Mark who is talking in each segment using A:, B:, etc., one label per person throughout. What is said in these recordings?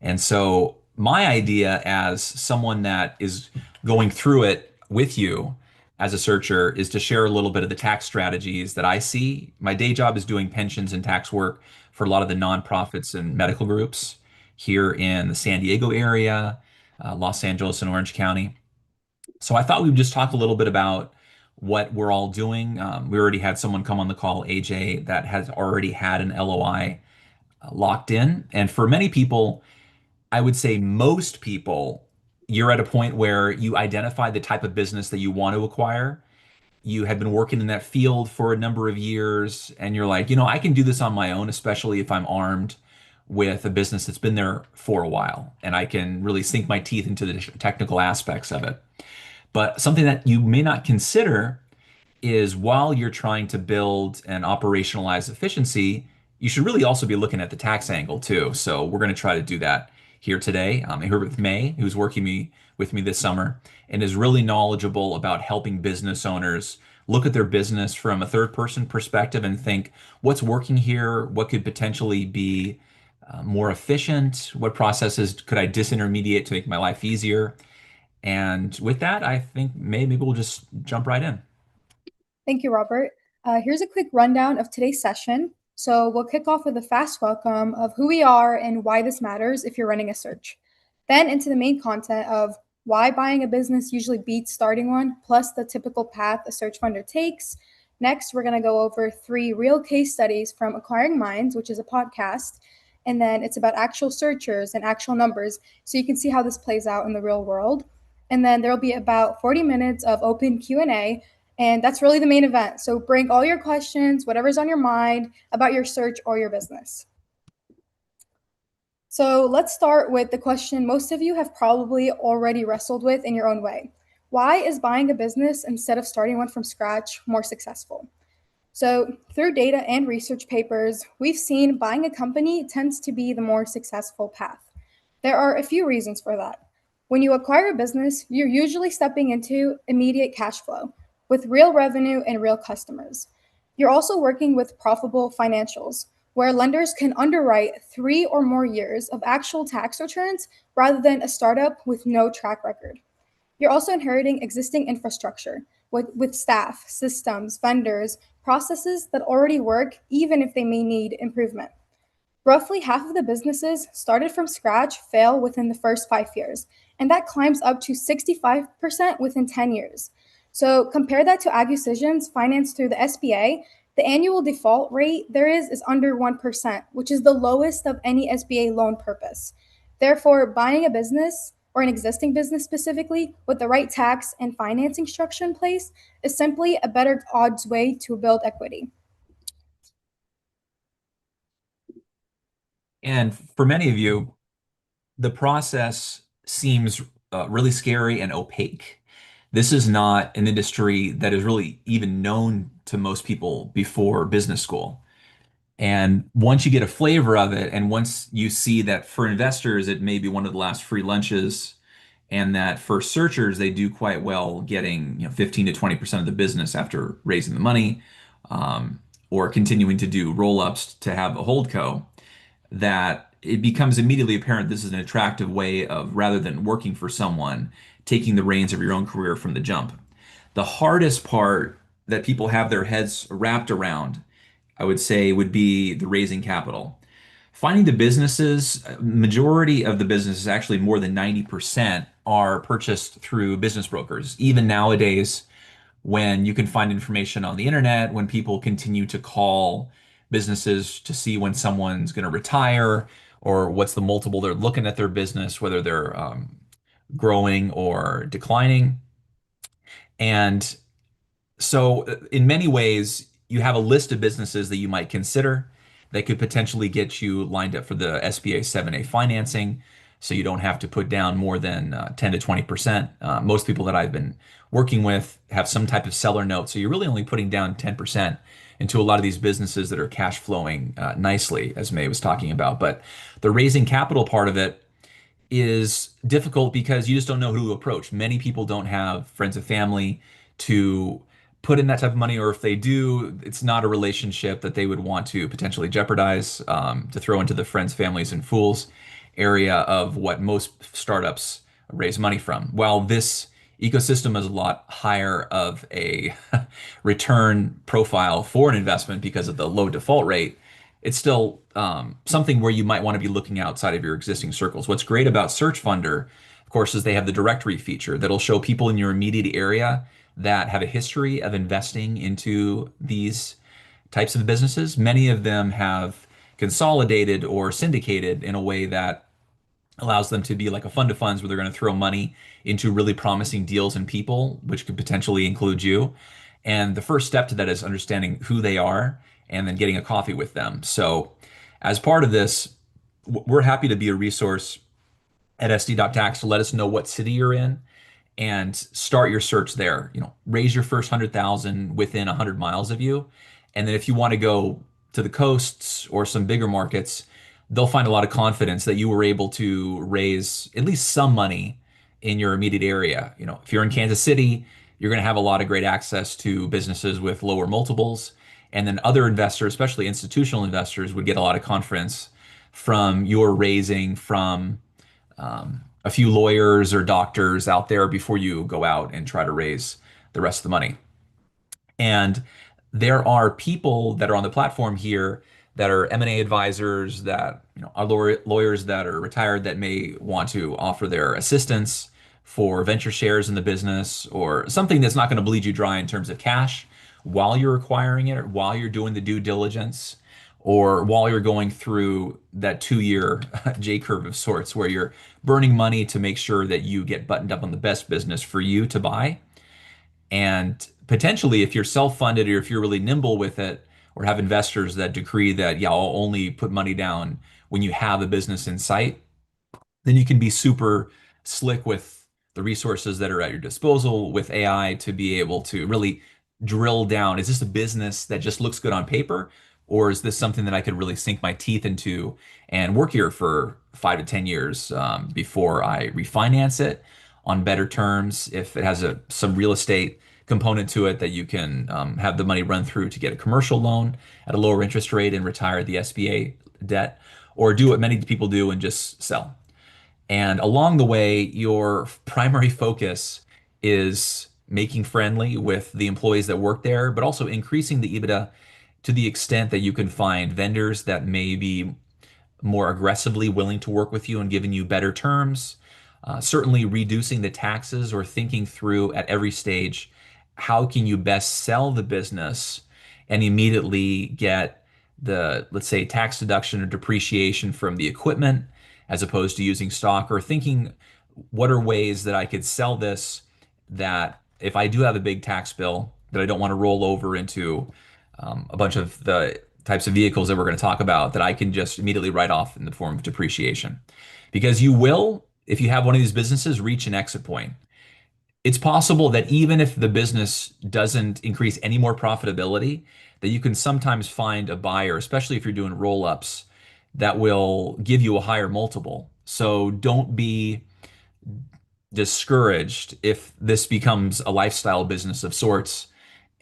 A: And so my idea as someone that is going through it with you as a searcher is to share a little bit of the tax strategies that I see. My day job is doing pensions and tax work for a lot of the nonprofits and medical groups here in the San Diego area, Los Angeles and Orange County. So I thought we would just talk a little bit about what we're all doing. We already had someone come on the call, AJ, that has already had an LOI locked in. And for many people, I would say most people, you're at a point where you identify the type of business that you want to acquire. You had been working in that field for a number of years, and you're like, I can do this on my own, especially if I'm armed with a business that's been there for a while, and I can really sink my teeth into the technical aspects of it. But something that you may not consider is while you're trying to build and operationalize efficiency, you should really also be looking at the tax angle too. So we're going to try to do that here today. I'm here with May, who's working with me this summer and is really knowledgeable about helping business owners look at their business from a third person perspective and think what's working here, what could potentially be more efficient, what processes could I disintermediate to make my life easier. And with that, I think maybe we'll just jump right in.
B: Thank you, Robert. Here's a quick rundown of today's session. So we'll kick off with a fast welcome of who we are and why this matters if you're running a search. Then into the main content of why buying a business usually beats starting one, plus the typical path a search funder takes. Next, we're going to go over 3 real case studies from Acquiring Minds, which is a podcast. And then it's about actual searchers and actual numbers, so you can see how this plays out in the real world. And then there'll be about 40 minutes of open Q&A, and that's really the main event. So bring all your questions, whatever's on your mind about your search or your business. So let's start with the question most of you have probably already wrestled with in your own way. Why is buying a business instead of starting one from scratch more successful? So through data and research papers, we've seen buying a company tends to be the more successful path. There are a few reasons for that. When you acquire a business, you're usually stepping into immediate cash flow with real revenue and real customers. You're also working with profitable financials, where lenders can underwrite 3 or more years of actual tax returns rather than a startup with no track record. You're also inheriting existing infrastructure with staff, systems, vendors, processes that already work, even if they may need improvement. Roughly half of the businesses started from scratch fail within the first 5 years, and that climbs up to 65% within 10 years. So compare that to acquisitions financed through the SBA. The annual default rate there is under 1%, which is the lowest of any SBA loan purpose. Therefore, buying a business or an existing business specifically with the right tax and financing structure in place is simply a better odds way to build equity.
A: And for many of you, the process seems really scary and opaque. This is not an industry that is really even known to most people before business school. And once you get a flavor of it, and once you see that for investors, it may be one of the last free lunches, and that for searchers, they do quite well getting 15 to 20% of the business after raising the money, or continuing to do roll-ups to have a holdco, that it becomes immediately apparent this is an attractive way of, rather than working for someone, taking the reins of your own career from the jump. The hardest part that people have their heads wrapped around, I would say, would be the raising capital. Finding the businesses, majority of the businesses, actually more than 90%, are purchased through business brokers. Even nowadays, when you can find information on the internet, when people continue to call businesses to see when someone's going to retire or what's the multiple they're looking at their business, whether they're growing or declining. And so, in many ways, you have a list of businesses that you might consider that could potentially get you lined up for the SBA 7A financing. So you don't have to put down more than 10 to 20%. Most people that I've been working with have some type of seller note. So you're really only putting down 10% into a lot of these businesses that are cash flowing nicely, as May was talking about. But the raising capital part of it is difficult because you just don't know who to approach. Many people don't have friends and family to put in that type of money, or if they do, it's not a relationship that they would want to potentially jeopardize, to throw into the friends, families, and fools. area of what most startups raise money from. While this ecosystem is a lot higher of a return profile for an investment because of the low default rate, it's still something where you might want to be looking outside of your existing circles. What's great about Search Funder, of course, is they have the directory feature that'll show people in your immediate area that have a history of investing into these types of businesses. Many of them have consolidated or syndicated in a way that allows them to be like a fund of funds where they're going to throw money into really promising deals and people, which could potentially include you. And the first step to that is understanding who they are and then getting a coffee with them. So, as part of this, we're happy to be a resource at SD.tax to let us know what city you're in and start your search there. Raise your first 100,000 within 100 miles of you. And then if you want to go to the coasts or some bigger markets, they'll find a lot of confidence that you were able to raise at least some money in your immediate area. If you're in Kansas City, you're going to have a lot of great access to businesses with lower multiples. And then other investors, especially institutional investors, would get a lot of confidence from your raising from a few lawyers or doctors out there before you go out and try to raise the rest of the money. And there are people that are on the platform here that are M&A advisors, that are lawyers that are retired that may want to offer their assistance for venture shares in the business or something that's not going to bleed you dry in terms of cash while you're acquiring it or while you're doing the due diligence or while you're going through that 2 year J curve of sorts where you're burning money to make sure that you get buttoned up on the best business for you to buy. And potentially, if you're self-funded or if you're really nimble with it, or have investors that decree that, yeah, I'll only put money down when you have a business in sight, then you can be super slick with the resources that are at your disposal with AI to be able to really drill down. Is this a business that just looks good on paper? Or is this something that I could really sink my teeth into and work here for 5 to 10 years before I refinance it on better terms? If it has some real estate component to it that you can have the money run through to get a commercial loan at a lower interest rate and retire the SBA debt, or do what many people do and just sell. And along the way, your primary focus is making friendly with the employees that work there, but also increasing the EBITDA to the extent that you can find vendors that may be more aggressively willing to work with you and giving you better terms. Certainly reducing the taxes or thinking through at every stage, how can you best sell the business and immediately get the, let's say, tax deduction or depreciation from the equipment as opposed to using stock, or thinking what are ways that I could sell this that if I do have a big tax bill that I don't want to roll over into a bunch of the types of vehicles that we're going to talk about, that I can just immediately write off in the form of depreciation. Because you will, if you have one of these businesses, reach an exit point. It's possible that even if the business doesn't increase any more profitability, that you can sometimes find a buyer, especially if you're doing roll-ups, that will give you a higher multiple. So don't be discouraged if this becomes a lifestyle business of sorts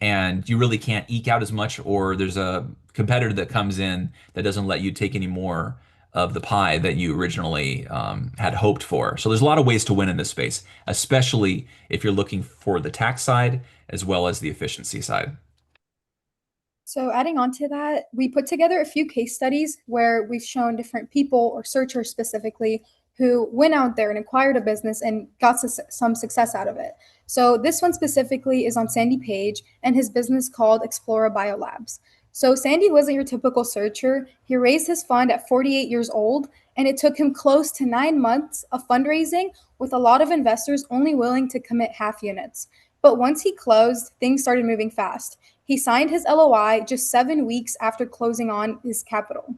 A: and you really can't eke out as much, or there's a competitor that comes in that doesn't let you take any more of the pie that you originally had hoped for. So there's a lot of ways to win in this space, especially if you're looking for the tax side as well as the efficiency side.
B: So, adding on to that, we put together a few case studies where we've shown different people or searchers specifically who went out there and acquired a business and got some success out of it. So, this one specifically is on Sandy Page and his business called Explora BioLabs. So, Sandy wasn't your typical searcher. He raised his fund at 48 years old, and it took him close to 9 months of fundraising, with a lot of investors only willing to commit half units. But once he closed, things started moving fast. He signed his LOI just 7 weeks after closing on his capital.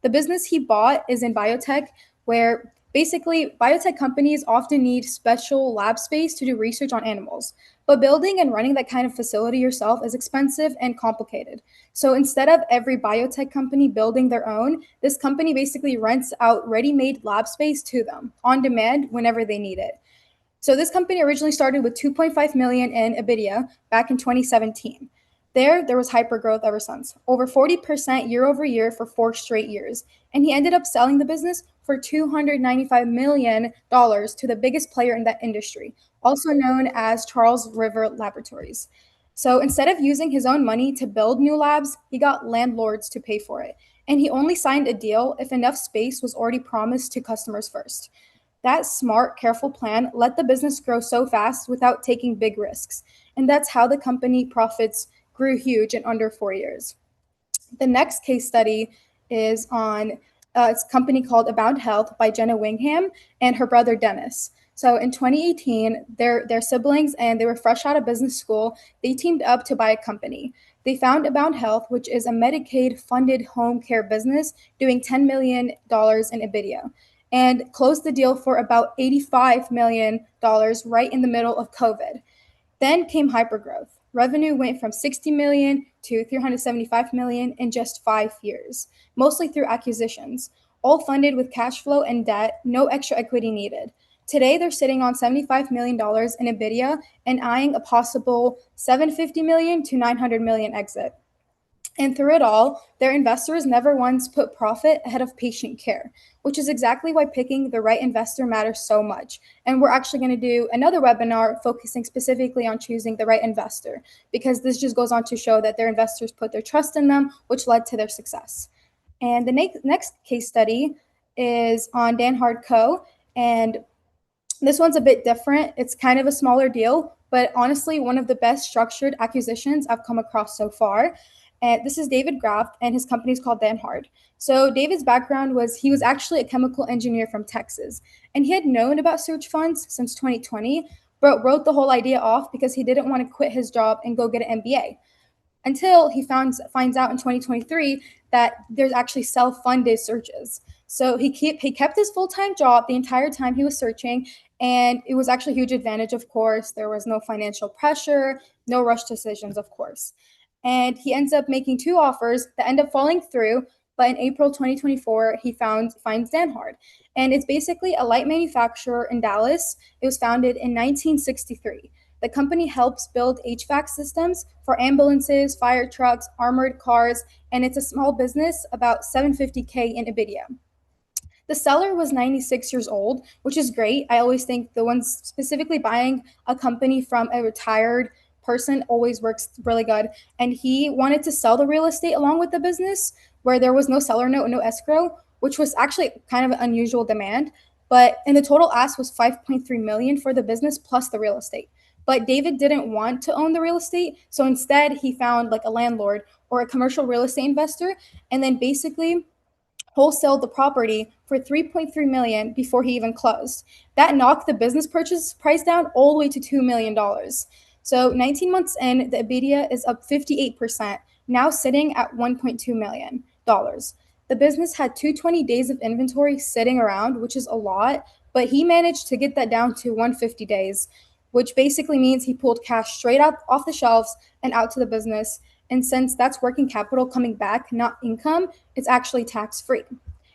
B: The business he bought is in biotech, where basically biotech companies often need special lab space to do research on animals. But building and running that kind of facility yourself is expensive and complicated. So instead of every biotech company building their own, this company basically rents out ready made lab space to them on demand whenever they need it. So this company originally started with 2.5 million in EBITDA back in 2017. There was hypergrowth ever since, over 40% year over year for 4 straight years. And he ended up selling the business for $295 million to the biggest player in that industry, also known as Charles River Laboratories. So instead of using his own money to build new labs, he got landlords to pay for it. And he only signed a deal if enough space was already promised to customers first. That smart, careful plan let the business grow so fast without taking big risks. And that's how the company profits grew huge in under 4 years. The next case study is on it's a company called Abound Health by Jenna Wingham and her brother Dennis. So in 2018, their siblings and they were fresh out of business school. They teamed up to buy a company. They found Abound Health, which is a Medicaid-funded home care business doing $10 million in EBITDA, and closed the deal for about $85 million right in the middle of COVID. Then came hypergrowth. Revenue went from 60 million to 375 million in just 5 years, mostly through acquisitions, all funded with cash flow and debt, no extra equity needed. Today, they're sitting on $75 million in EBITDA and eyeing a possible 750 million to 900 million exit. And through it all, their investors never once put profit ahead of patient care, which is exactly why picking the right investor matters so much. And we're actually going to do another webinar focusing specifically on choosing the right investor, because this just goes on to show that their investors put their trust in them, which led to their success. And the next case study is on Danhard Co. And this one's a bit different. It's kind of a smaller deal, but honestly, one of the best structured acquisitions I've come across so far. And this is David Graff, and his company is called Danhard. So David's background was he was actually a chemical engineer from Texas, and he had known about search funds since 2020, but wrote the whole idea off because he didn't want to quit his job and go get an MBA until he finds out in 2023 that there's actually self-funded searches. So he kept his full-time job the entire time he was searching, and it was actually a huge advantage. Of course, there was no financial pressure, no rush decisions, of course. And he ends up making two offers that end up falling through. But in April 2024, he finds Danhard, and it's basically a light manufacturer in Dallas. It was founded in 1963. The company helps build HVAC systems for ambulances, fire trucks, armored cars, and it's a small business, about 750K in EBITDA. The seller was 96 years old, which is great. I always think the ones specifically buying a company from a retired person always works really good. And he wanted to sell the real estate along with the business, where there was no seller note, no escrow, which was actually kind of an unusual demand. But and the total ask was 5.3 million for the business plus the real estate. But David didn't want to own the real estate, so instead he found like a landlord or a commercial real estate investor, and then basically wholesaled the property for 3.3 million before he even closed. That knocked the business purchase price down all the way to $2 million. So 19 months in, the EBITDA is up 58%, now sitting at $1.2 million. The business had 220 days of inventory sitting around, which is a lot, but he managed to get that down to 150 days, which basically means he pulled cash straight up off the shelves and out to the business. And since that's working capital coming back, not income, it's actually tax free.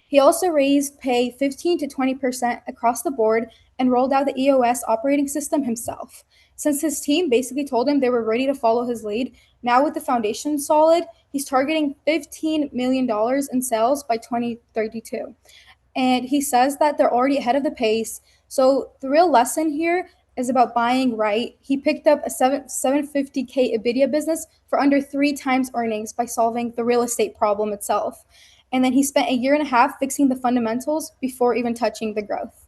B: He also raised pay 15 to 20% across the board and rolled out the EOS operating system himself. Since his team basically told him they were ready to follow his lead, now with the foundation solid, he's targeting $15 million in sales by 2032. And he says that they're already ahead of the pace. So the real lesson here is about buying right. He picked up a 750K EBITDA business for under 3 times earnings by solving the real estate problem itself. And then he spent a year and a half fixing the fundamentals before even touching the growth.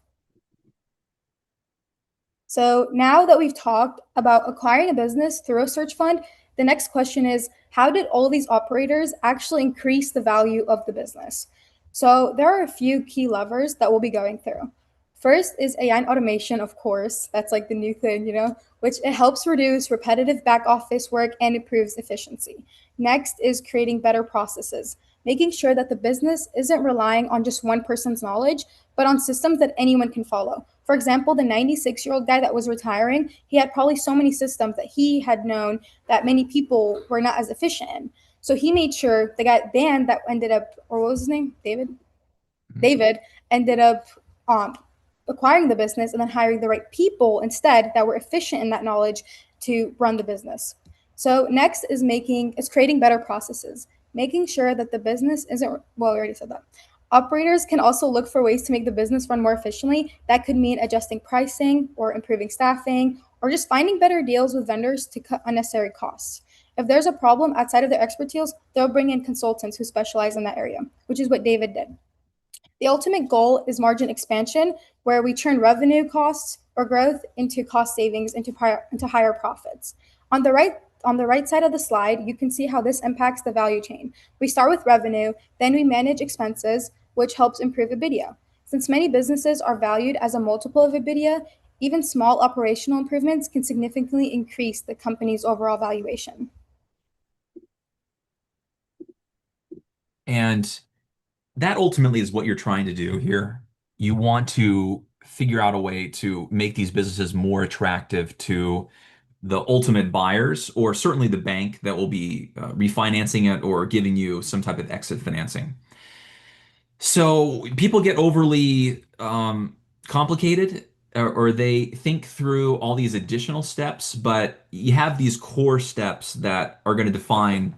B: So now that we've talked about acquiring a business through a search fund, the next question is, how did all these operators actually increase the value of the business? So there are a few key levers that we'll be going through. First is AI and automation, of course. That's like the new thing, which it helps reduce repetitive back office work and improves efficiency. Next is creating better processes, making sure that the business isn't relying on just one person's knowledge, but on systems that anyone can follow. For example, the 96-year-old guy that was retiring, he had probably so many systems that he had known that many people were not as efficient in. So he made sure the guy, Dan, that ended up, or what was his name? David? David ended up acquiring the business and then hiring the right people instead that were efficient in that knowledge to run the business. So next is creating better processes, making sure that the business isn't, well, we already said that. Operators can also look for ways to make the business run more efficiently. That could mean adjusting pricing or improving staffing or just finding better deals with vendors to cut unnecessary costs. If there's a problem outside of their expertise, they'll bring in consultants who specialize in that area, which is what David did. The ultimate goal is margin expansion, where we turn revenue costs or growth into cost savings into higher profits. On the right on the right side of the slide, you can see how this impacts the value chain. We start with revenue, then we manage expenses, which helps improve EBITDA. Since many businesses are valued as a multiple of EBITDA, even small operational improvements can significantly increase the company's overall valuation.
A: And that ultimately is what you're trying to do here. You want to figure out a way to make these businesses more attractive to the ultimate buyers, or certainly the bank that will be refinancing it or giving you some type of exit financing. So people get overly complicated, or they think through all these additional steps, but you have these core steps that are going to define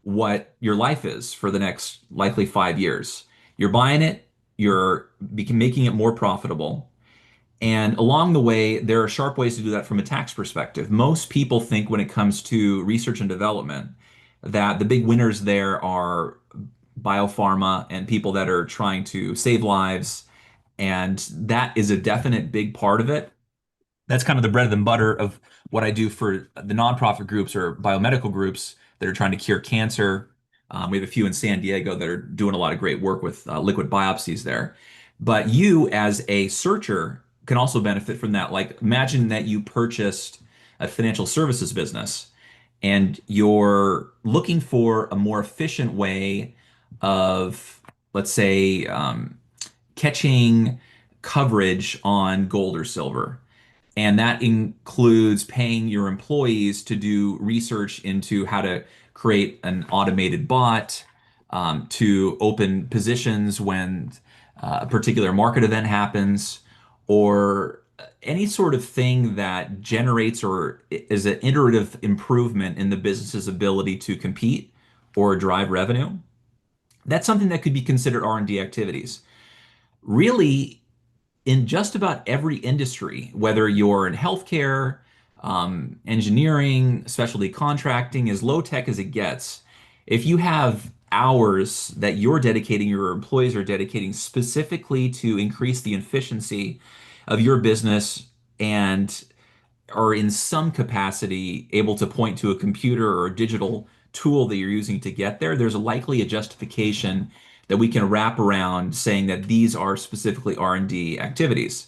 A: what your life is for the next likely 5 years. You're buying it, you're making it more profitable. And along the way, there are sharp ways to do that from a tax perspective. Most people think when it comes to research and development that the big winners there are biopharma and people that are trying to save lives. And that is a definite big part of it. That's kind of the bread and butter of what I do for the nonprofit groups or biomedical groups that are trying to cure cancer. We have a few in San Diego that are doing a lot of great work with liquid biopsies there. But you, as a searcher, can also benefit from that. Like, imagine that you purchased a financial services business and you're looking for a more efficient way of, let's say, catching coverage on gold or silver. And that includes paying your employees to do research into how to create an automated bot, to open positions when a particular market event happens, or any sort of thing that generates or is an iterative improvement in the business's ability to compete or drive revenue. That's something that could be considered R&D activities. Really, in just about every industry, whether you're in healthcare, engineering, specialty contracting, as low tech as it gets, if you have hours that you're dedicating, your employees are dedicating specifically to increase the efficiency of your business and are in some capacity able to point to a computer or a digital tool that you're using to get there, there's likely a justification that we can wrap around saying that these are specifically R&D activities.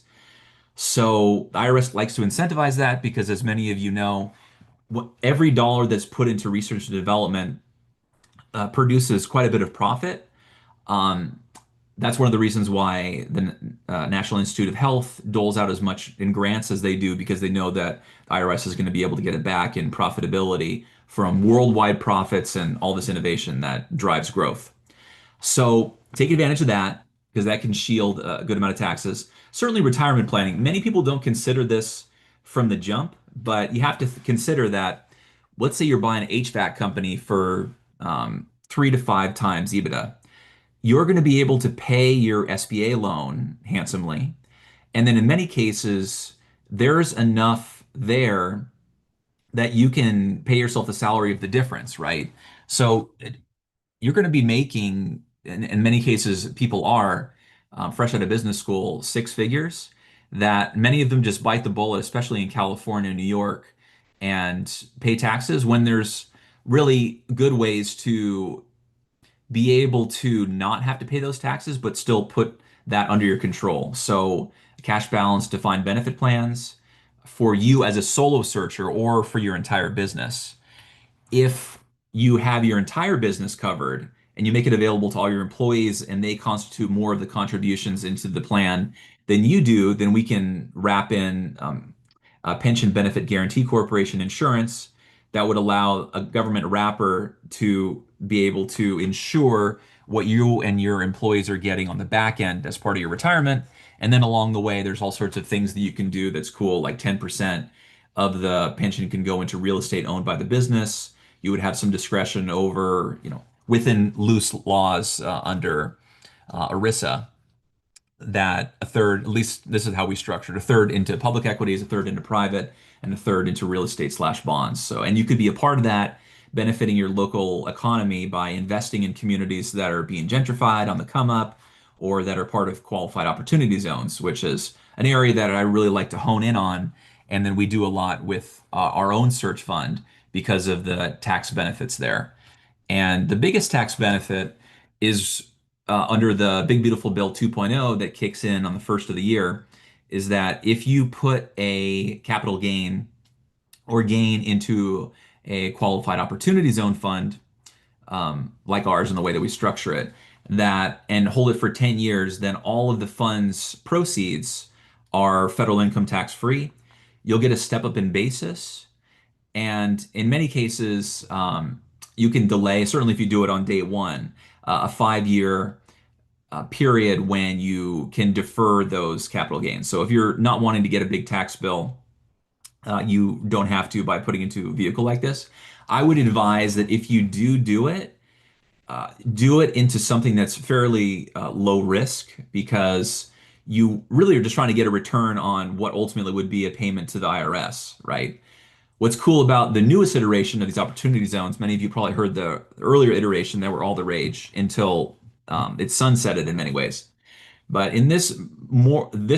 A: So the IRS likes to incentivize that because, as many of you know, every dollar that's put into research and development produces quite a bit of profit. Um, that's one of the reasons why the National Institute of Health doles out as much in grants as they do, because they know that the IRS is going to be able to get it back in profitability from worldwide profits and all this innovation that drives growth. So take advantage of that because that can shield a good amount of taxes. Certainly, retirement planning. Many people don't consider this from the jump, but you have to consider that. Let's say you're buying an HVAC company for 3 to 5 times EBITDA. You're going to be able to pay your SBA loan handsomely. And then in many cases, there's enough there that you can pay yourself the salary of the difference, right? So you're going to be making, in many cases, people are fresh out of business school, 6 figures, that many of them just bite the bullet, especially in California and New York, and pay taxes when there's really good ways to be able to not have to pay those taxes, but still put that under your control. So, cash balance defined benefit plans for you as a solo searcher or for your entire business. If you have your entire business covered and you make it available to all your employees and they constitute more of the contributions into the plan than you do, then we can wrap in a pension benefit guarantee corporation insurance that would allow a government wrapper to be able to ensure what you and your employees are getting on the back end as part of your retirement. And then along the way, there's all sorts of things that you can do that's cool, like 10% of the pension can go into real estate owned by the business. You would have some discretion over, within loose laws under ERISA, that a third, at least this is how we structured, a third into public equities, a third into private, and a third into real estate slash bonds. So, and you could be a part of that, benefiting your local economy by investing in communities that are being gentrified on the come up or that are part of qualified opportunity zones, which is an area that I really like to hone in on. And then we do a lot with our own search fund because of the tax benefits there. And the biggest tax benefit is under the Big Beautiful Bill 2.0 that kicks in on the first of the year, is that if you put a capital gain or gain into a qualified opportunity zone fund, like ours in the way that we structure it, that and hold it for 10 years, then all of the fund's proceeds are federal income tax free. You'll get a step up in basis. And in many cases, you can delay, certainly if you do it on day one, a 5 year period when you can defer those capital gains. So if you're not wanting to get a big tax bill, you don't have to by putting into a vehicle like this. I would advise that if you do it into something that's fairly low risk because you really are just trying to get a return on what ultimately would be a payment to the IRS, right? What's cool about the newest iteration of these opportunity zones, many of you probably heard the earlier iteration that were all the rage until it sunsetted in many ways. But in this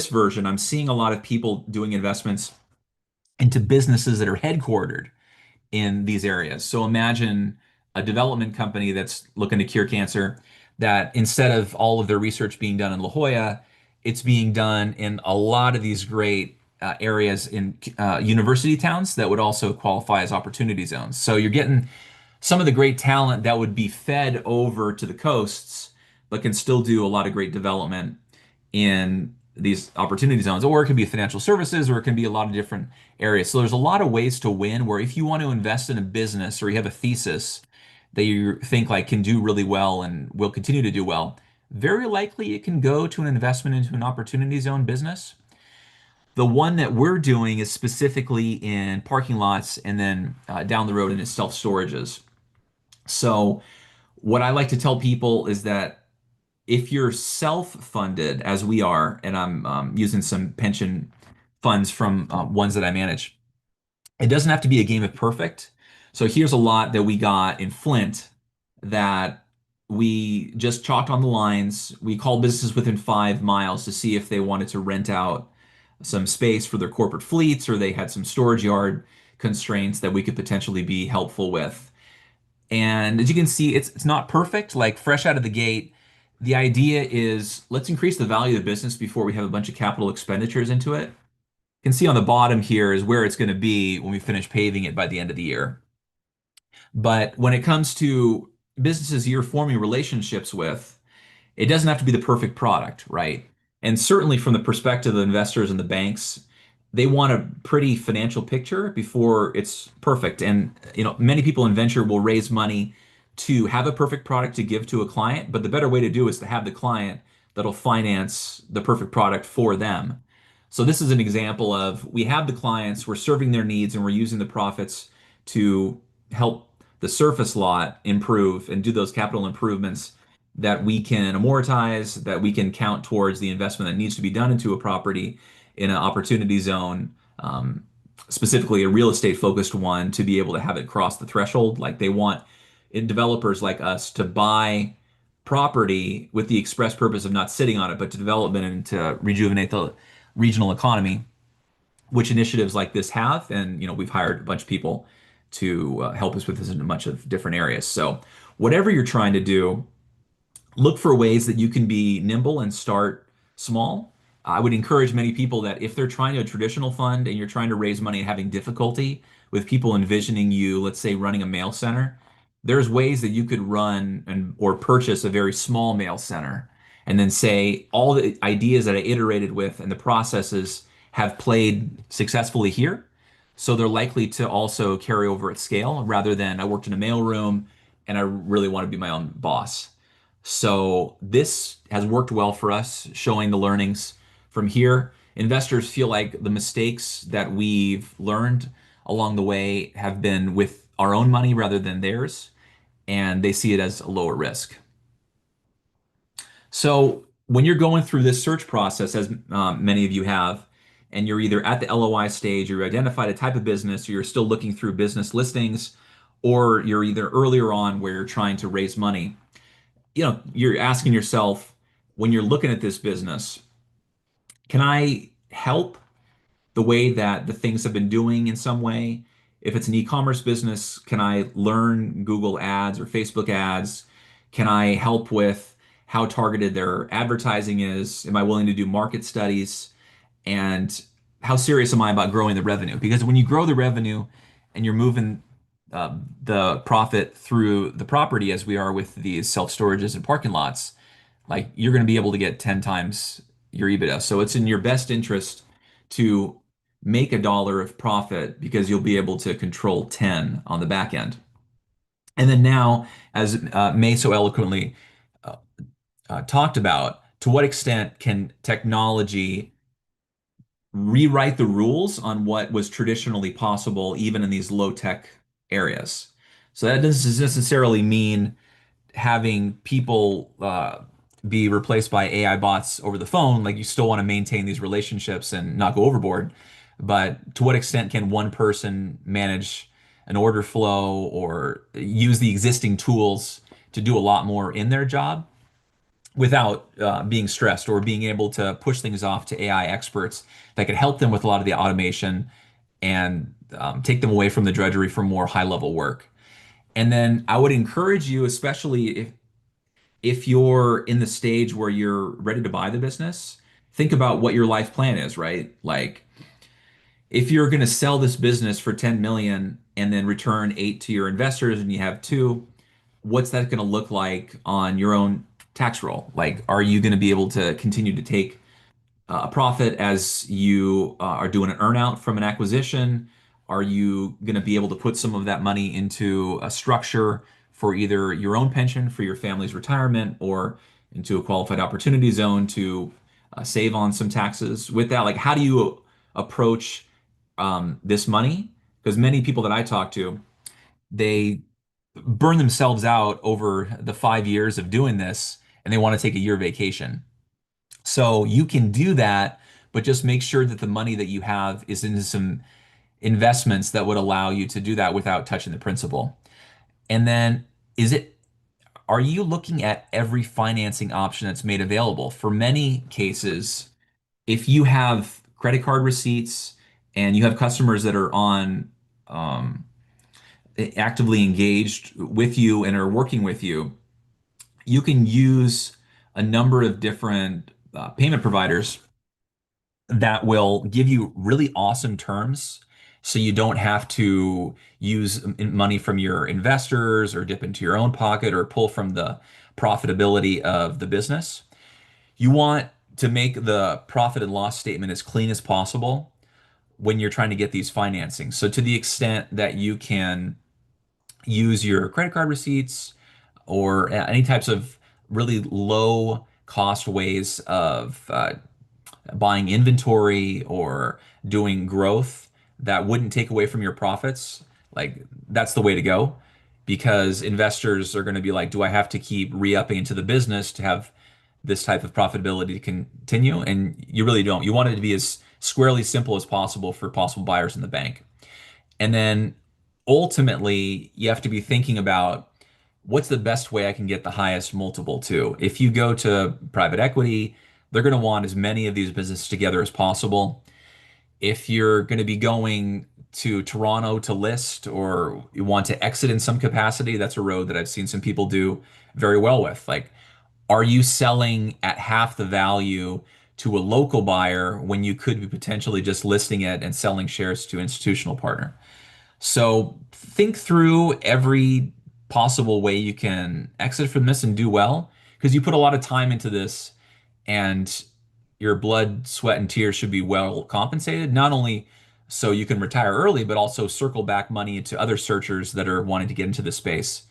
A: version, I'm seeing a lot of people doing investments into businesses that are headquartered in these areas. So imagine a development company that's looking to cure cancer, that instead of all of their research being done in La Jolla, it's being done in a lot of these great areas in university towns that would also qualify as opportunity zones. So you're getting some of the great talent that would be fed over to the coasts, but can still do a lot of great development in these opportunity zones, or it could be financial services, or it can be a lot of different areas. So there's a lot of ways to win where if you want to invest in a business or you have a thesis that you think like can do really well and will continue to do well, very likely it can go to an investment into an opportunity zone business. The one that we're doing is specifically in parking lots and then down the road into self-storages. So what I like to tell people is that if you're self-funded, as we are, and I'm using some pension funds from ones that I manage, it doesn't have to be a game of perfect. So here's a lot that we got in Flint that we just chalked on the lines. We called businesses within 5 miles to see if they wanted to rent out some space for their corporate fleets or they had some storage yard constraints that we could potentially be helpful with. And as you can see, it's not perfect, like fresh out of the gate. The idea is let's increase the value of the business before we have a bunch of capital expenditures into it. You can see on the bottom here is where it's going to be when we finish paving it by the end of the year. But when it comes to businesses you're forming relationships with, it doesn't have to be the perfect product, right? And certainly from the perspective of investors and the banks, they want a pretty financial picture before it's perfect. And many people in venture will raise money to have a perfect product to give to a client, but the better way to do is to have the client that'll finance the perfect product for them. So this is an example of we have the clients, we're serving their needs, and we're using the profits to help the surface lot improve and do those capital improvements that we can amortize, that we can count towards the investment that needs to be done into a property in an opportunity zone, specifically a real estate focused one, to be able to have it cross the threshold. Like they want developers like us to buy property with the express purpose of not sitting on it, but to develop it and to rejuvenate the regional economy, which initiatives like this have. And we've hired a bunch of people to help us with this in a bunch of different areas. So whatever you're trying to do, look for ways that you can be nimble and start small. I would encourage many people that if they're trying to a traditional fund and you're trying to raise money and having difficulty with people envisioning you, let's say running a mail center, there's ways that you could run and or purchase a very small mail center and then say all the ideas that I iterated with and the processes have played successfully here. So they're likely to also carry over at scale rather than I worked in a mail room and I really want to be my own boss. So this has worked well for us, showing the learnings from here. investors feel like the mistakes that we've learned along the way have been with our own money rather than theirs, and they see it as a lower risk. So when you're going through this search process, as many of you have, and you're either at the LOI stage, or you identified a type of business, or you're still looking through business listings, or you're either earlier on where you're trying to raise money, you're asking yourself, when you're looking at this business, can I help the way that the things have been doing in some way? If it's an e-commerce business, can I learn Google ads or Facebook ads? Can I help with how targeted their advertising is? Am I willing to do market studies? And how serious am I about growing the revenue? Because when you grow the revenue and you're moving the profit through the property, as we are with these self-storages and parking lots, like you're going to be able to get 10 times your EBITDA. So it's in your best interest to make a dollar of profit because you'll be able to control 10 on the back end. And then now, as May so eloquently uh, talked about, to what extent can technology rewrite the rules on what was traditionally possible, even in these low tech areas? So that doesn't necessarily mean having people be replaced by AI bots over the phone. Like you still want to maintain these relationships and not go overboard. But to what extent can one person manage an order flow or use the existing tools to do a lot more in their job without being stressed, or being able to push things off to AI experts that could help them with a lot of the automation and take them away from the drudgery for more high level work? And then I would encourage you, especially if you're in the stage where you're ready to buy the business, think about what your life plan is, right? Like if you're going to sell this business for 10 million and then return 8 to your investors and you have 2, what's that going to look like on your own tax roll? Like, are you going to be able to continue to take a profit as you are doing an earnout from an acquisition? Are you going to be able to put some of that money into a structure for either your own pension for your family's retirement, or into a qualified opportunity zone to save on some taxes with that? Like, how do you approach this money? Because many people that I talk to, they burn themselves out over the 5 years of doing this and they want to take a year vacation. So you can do that, but just make sure that the money that you have is into some investments that would allow you to do that without touching the principal. And then is it, are you looking at every financing option that's made available? For many cases, if you have credit card receipts and you have customers that are on um, actively engaged with you and are working with you, you can use a number of different payment providers that will give you really awesome terms, so you don't have to use money from your investors or dip into your own pocket or pull from the profitability of the business. You want to make the profit and loss statement as clean as possible when you're trying to get these financings. So to the extent that you can use your credit card receipts or any types of really low cost ways of buying inventory or doing growth that wouldn't take away from your profits, like that's the way to go. Because investors are going to be like, do I have to keep re-upping into the business to have this type of profitability to continue? And you really don't. You want it to be as squarely simple as possible for possible buyers in the bank. And then ultimately, you have to be thinking about what's the best way I can get the highest multiple to. If you go to private equity, they're going to want as many of these businesses together as possible. If you're going to be going to Toronto to list, or you want to exit in some capacity, that's a road that I've seen some people do very well with. Like, are you selling at half the value to a local buyer when you could be potentially just listing it and selling shares to an institutional partner? So think through every possible way you can exit from this and do well, because you put a lot of time into this, and your blood, sweat, and tears should be well compensated, not only so you can retire early, but also circle back money into other searchers that are wanting to get into this space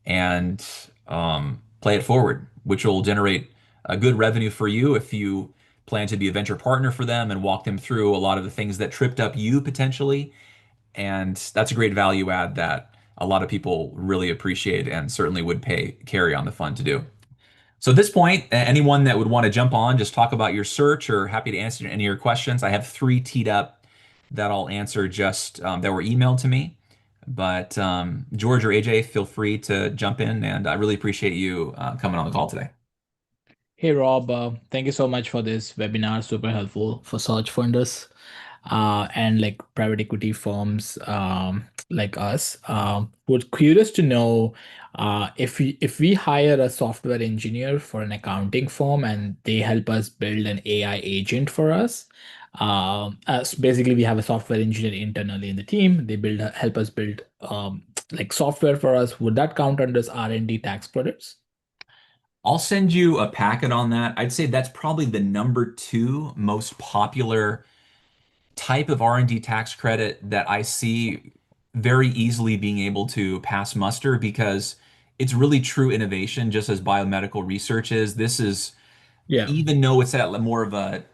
A: and play it forward, which will generate a good revenue for you if you plan to be a venture partner for them and walk them through a lot of the things that tripped up you potentially. And that's a great value add that a lot of people really appreciate and certainly would pay carry on the fund to do. So at this point, anyone that would want to jump on, just talk about your search or happy to answer any of your questions. I have three teed up that I'll answer just that were emailed to me. But George or AJ, feel free to jump in, and I really appreciate you coming on the call today.
C: Hey Rob, thank you so much for this webinar. Super helpful for search funders and like private equity firms like us. We're curious to know if we hire a software engineer for an accounting firm and they help us build an AI agent for us. As basically we have a software engineer internally in the team. They help us build like software for us. Would that count under R&D tax credits?
A: I'll send you a packet on that. I'd say that's probably the number two most popular type of R&D tax credit that I see very easily being able to pass muster because it's really true innovation, just as biomedical research is. This is,
C: Yeah.
A: even though it's at more of a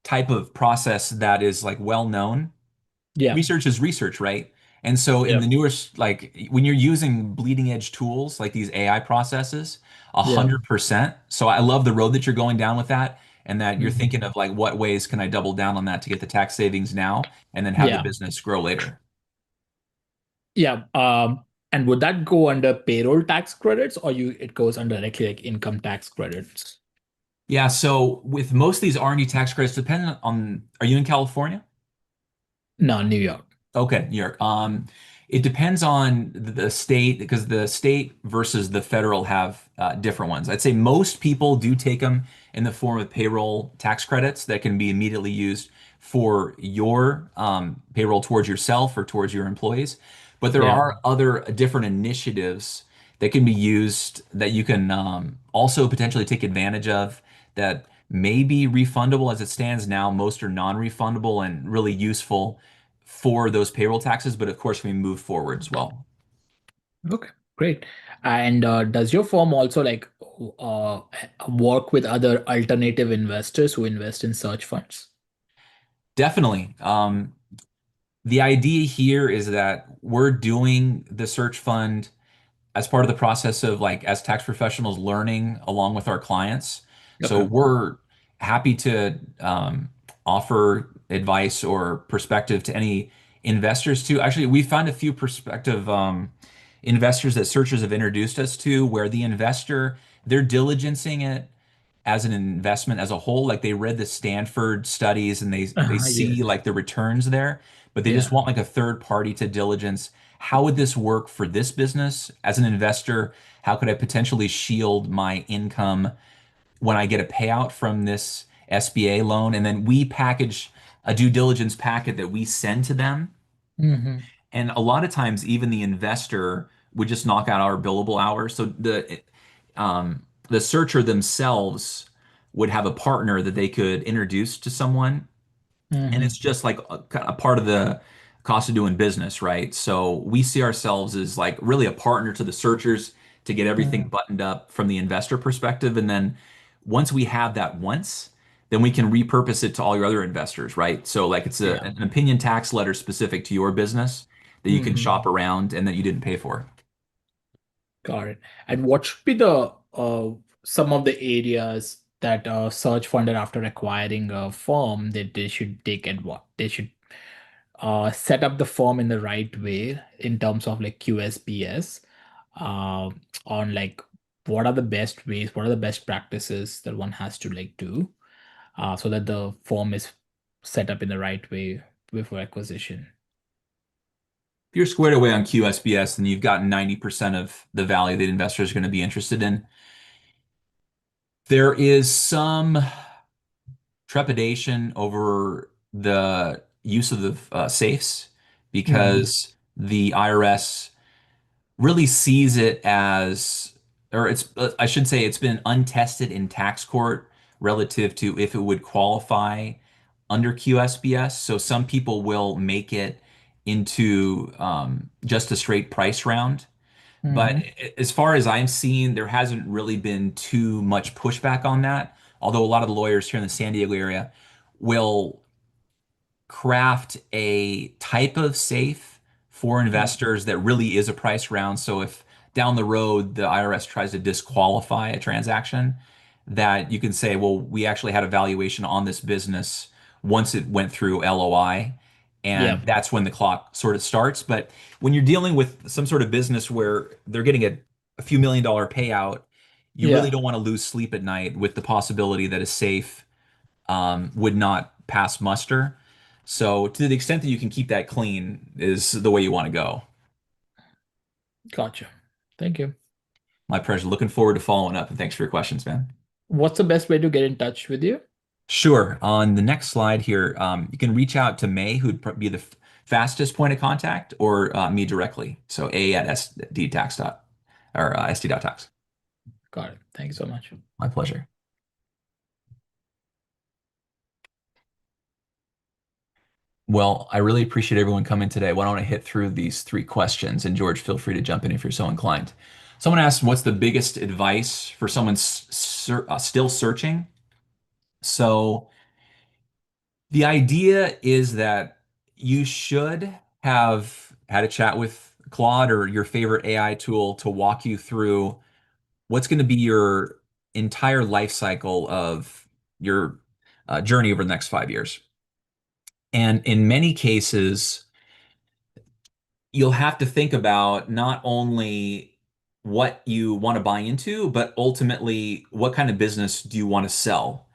A: type of process that is like well known,
C: Yeah.
A: research is research, right? And so in
C: Yeah.
A: the newer, like when you're using bleeding edge tools like these AI processes, a
C: Yeah.
A: 100%. So I love the road that you're going down with that, and that you're
C: Mhm.
A: thinking of like what ways can I double down on that to get the tax savings now and then have the
C: Yeah.
A: business grow later.
C: Yeah. And would that go under payroll tax credits or it goes under directly like income tax credits?
A: Yeah, so with most of these R&D tax credits, depending on, are you in California?
C: No, New York.
A: Okay, New York. It depends on the state because the state versus the federal have different ones. I'd say most people do take them in the form of payroll tax credits that can be immediately used for your payroll towards yourself or towards your employees. But there
C: Yeah.
A: are other different initiatives that can be used that you can also potentially take advantage of that may be refundable as it stands now. Most are non-refundable and really useful for those payroll taxes, but of course we move forward as well.
C: Okay, great. And does your firm also like uh, work with other alternative investors who invest in search funds?
A: Definitely. The idea here is that we're doing the search fund as part of the process of like as tax professionals learning along with our clients. So
C: Okay.
A: we're happy to offer advice or perspective to any investors too. Actually, we found a few prospective investors that searchers have introduced us to where the investor, they're diligencing it as an investment as a whole. Like they read the Stanford studies and they see
C: Yes.
A: like the returns there, but they just
C: Yeah.
A: want like a third party to diligence. How would this work for this business as an investor? How could I potentially shield my income when I get a payout from this SBA loan? And then we package a due diligence packet that we send to them.
C: Hmm.
A: And a lot of times, even the investor would just knock out our billable hours. So the searcher themselves would have a partner that they could introduce to someone, and
C: Hmm.
A: it's just like a part of the cost of doing business, right? So we see ourselves as like really a partner to the searchers to get everything buttoned up from the investor perspective. And then once we have that once, then we can repurpose it to all your other investors, right? So like it's
C: Yeah.
A: an opinion tax letter specific to your business that you can
C: Hmm.
A: shop around and that you didn't pay for.
C: Got it. And what should be the some of the areas that a search funder after acquiring a firm that they should take and what they should set up the firm in the right way in terms of like QSBS uh, on like what are the best ways, what are the best practices that one has to like do so that the firm is set up in the right way before acquisition.
A: If you're squared away on QSBS, then you've gotten 90% of the value that investors are going to be interested in. There is some trepidation over the use of the safes
C: Hmm.
A: because the IRS really sees it as, or I should say, it's been untested in tax court relative to if it would qualify under QSBS. So some people will make it into just a straight price round. But
C: Hmm.
A: as far as I'm seeing, there hasn't really been too much pushback on that. although a lot of the lawyers here in the San Diego area will craft a type of safe for
C: Mm.
A: investors that really is a price round. So if down the road the IRS tries to disqualify a transaction, that you can say, well, we actually had a valuation on this business once it went through LOI, and
C: Yeah.
A: that's when the clock sort of starts. But when you're dealing with some sort of business where they're getting a few $1 million payout, you really
C: Yeah.
A: don't want to lose sleep at night with the possibility that a safe would not pass muster. So to the extent that you can keep that clean is the way you want to go.
C: Gotcha. Thank you.
A: My pleasure. Looking forward to following up, and thanks for your questions, man.
C: What's the best way to get in touch with you?
A: Sure. On the next slide here, you can reach out to May, who'd be the fastest point of contact, or me directly. So A at SD.tax or SD.tax.
C: Got it. Thank you so much.
A: My pleasure. Well, I really appreciate everyone coming today. Why don't I hit through these three questions? And George, feel free to jump in if you're so inclined. Someone asked, what's the biggest advice for someone still searching? So the idea is that you should have had a chat with Claude or your favorite AI tool to walk you through what's going to be your entire life cycle of your journey over the next 5 years. And in many cases, you'll have to think about not only what you want to buy into, but ultimately what kind of business do you want to sell?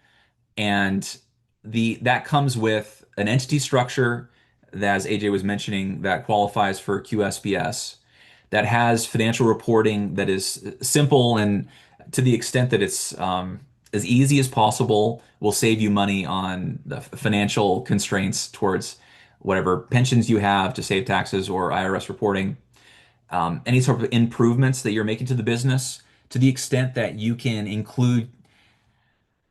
A: And the that comes with an entity structure that, as AJ was mentioning, that qualifies for QSBS, that has financial reporting that is simple and to the extent that it's as easy as possible, will save you money on the financial constraints towards whatever pensions you have to save taxes or IRS reporting. Any sort of improvements that you're making to the business, to the extent that you can include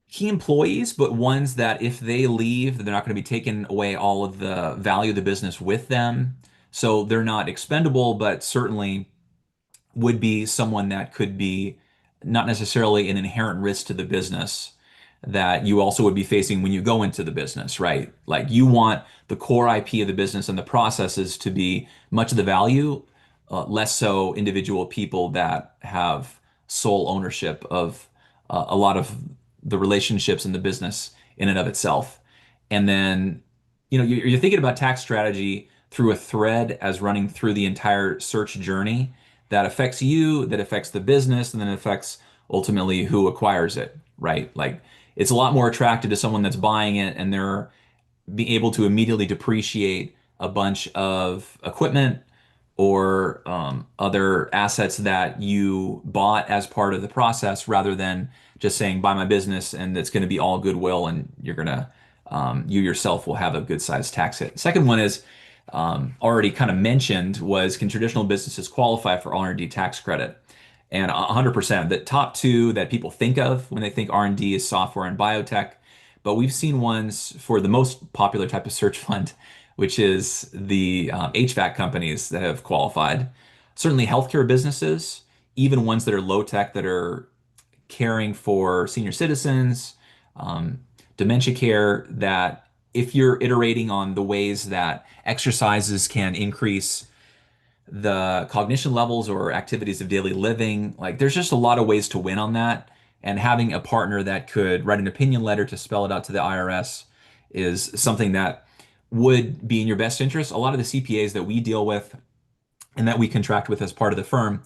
A: key employees, but ones that if they leave, they're not going to be taking away all of the value of the business with them. So they're not expendable, but certainly would be someone that could be not necessarily an inherent risk to the business that you also would be facing when you go into the business, right? Like you want the core IP of the business and the processes to be much of the value, less so individual people that have sole ownership of a lot of the relationships in the business in and of itself. And then, you're thinking about tax strategy through a thread as running through the entire search journey that affects you, that affects the business, and then affects ultimately who acquires it, right? Like it's a lot more attractive to someone that's buying it and they're being able to immediately depreciate a bunch of equipment or other assets that you bought as part of the process rather than just saying buy my business and it's going to be all goodwill and you're going to you yourself will have a good sized tax hit. Second one is already kind of mentioned was can traditional businesses qualify for R&D tax credit? And 100%. The top two that people think of when they think R&D is software and biotech, but we've seen ones for the most popular type of search fund, which is the HVAC companies that have qualified. Certainly healthcare businesses, even ones that are low tech that are caring for senior citizens, um, dementia care, that if you're iterating on the ways that exercises can increase the cognition levels or activities of daily living, like there's just a lot of ways to win on that. And having a partner that could write an opinion letter to spell it out to the IRS is something that would be in your best interest. A lot of the CPAs that we deal with and that we contract with as part of the firm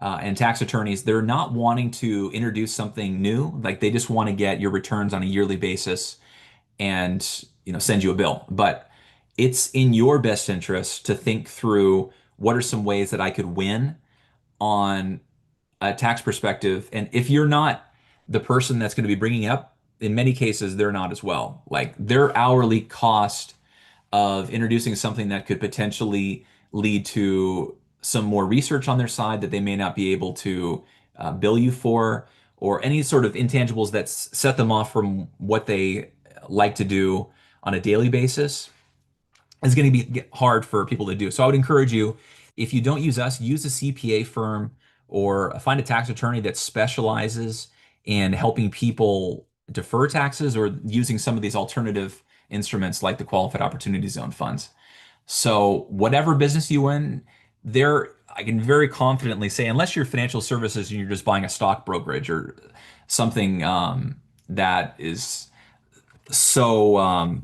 A: and tax attorneys, they're not wanting to introduce something new. Like they just want to get your returns on a yearly basis and send you a bill. But it's in your best interest to think through what are some ways that I could win on a tax perspective. And if you're not the person that's going to be bringing up, in many cases, they're not as well. Like their hourly cost of introducing something that could potentially lead to some more research on their side that they may not be able to bill you for, or any sort of intangibles that set them off from what they like to do on a daily basis is going to be hard for people to do. So I would encourage you, if you don't use us, use a CPA firm or find a tax attorney that specializes in helping people defer taxes or using some of these alternative instruments like the qualified opportunity zone funds. So whatever business you in, there I can very confidently say, unless you're financial services and you're just buying a stock brokerage or something that is so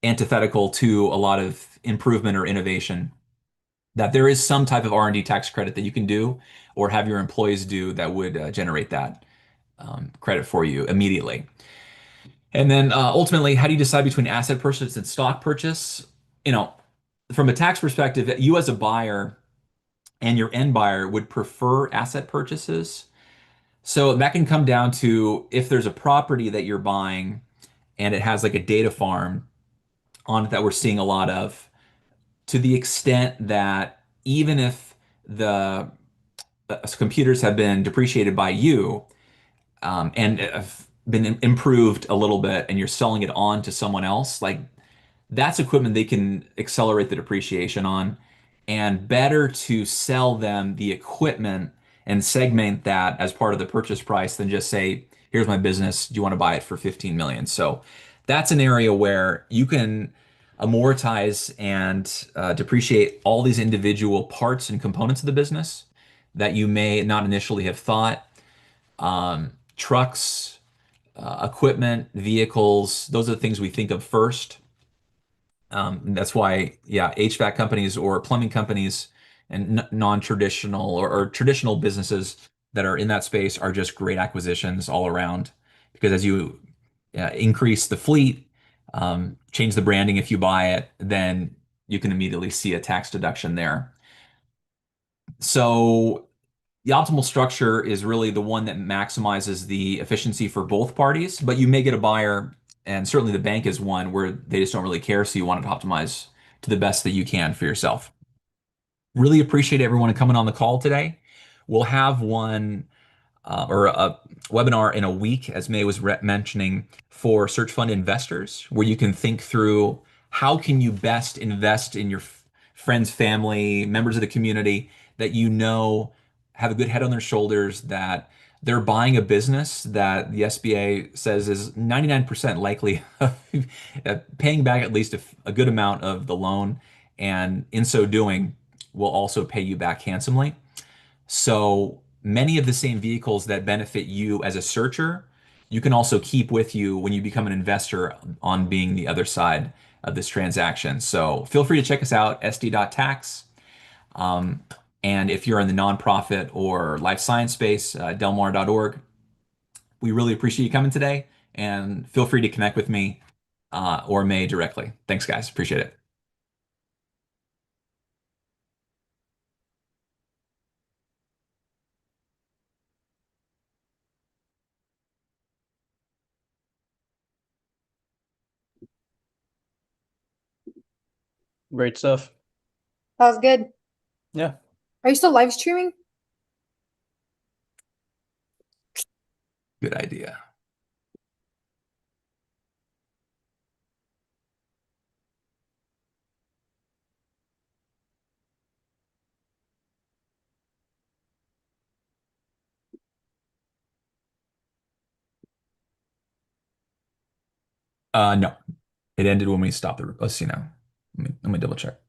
A: antithetical to a lot of improvement or innovation, that there is some type of R&D tax credit that you can do or have your employees do that would generate that credit for you immediately. And then ultimately, how do you decide between asset purchase and stock purchase? You know, from a tax perspective, you as a buyer and your end buyer would prefer asset purchases. So that can come down to if there's a property that you're buying and it has like a data farm on it that we're seeing a lot of, to the extent that even if the computers have been depreciated by you, and have been improved a little bit and you're selling it on to someone else, like that's equipment they can accelerate the depreciation on, and better to sell them the equipment and segment that as part of the purchase price than just say, here's my business, do you want to buy it for 15 million? So that's an area where you can amortize and depreciate all these individual parts and components of the business that you may not initially have thought. Trucks, equipment, vehicles, those are the things we think of first. That's why, yeah, HVAC companies or plumbing companies and non-traditional or traditional businesses that are in that space are just great acquisitions all around. Because as you increase the fleet, change the branding if you buy it, then you can immediately see a tax deduction there. So the optimal structure is really the one that maximizes the efficiency for both parties, but you may get a buyer, and certainly the bank is one where they just don't really care, so you want it to optimize to the best that you can for yourself. Really appreciate everyone coming on the call today. We'll have one or a webinar in a week, as May was mentioning, for search fund investors, where you can think through how can you best invest in your friends, family, members of the community that you know have a good head on their shoulders, that they're buying a business that the SBA says is 99% likely of paying back at least a good amount of the loan, and in so doing, will also pay you back handsomely. So many of the same vehicles that benefit you as a searcher, you can also keep with you when you become an investor on being the other side of this transaction. So feel free to check us out, SD.tax. Um, and if you're in the nonprofit or life science space, delmar.org. We really appreciate you coming today, and feel free to connect with me or May directly. Thanks, guys. Appreciate it.
D: Great stuff.
B: That was good.
D: Yeah.
B: Are you still live streaming?
A: Good idea. No, it ended when we stopped the. Let's see now. Let me double check.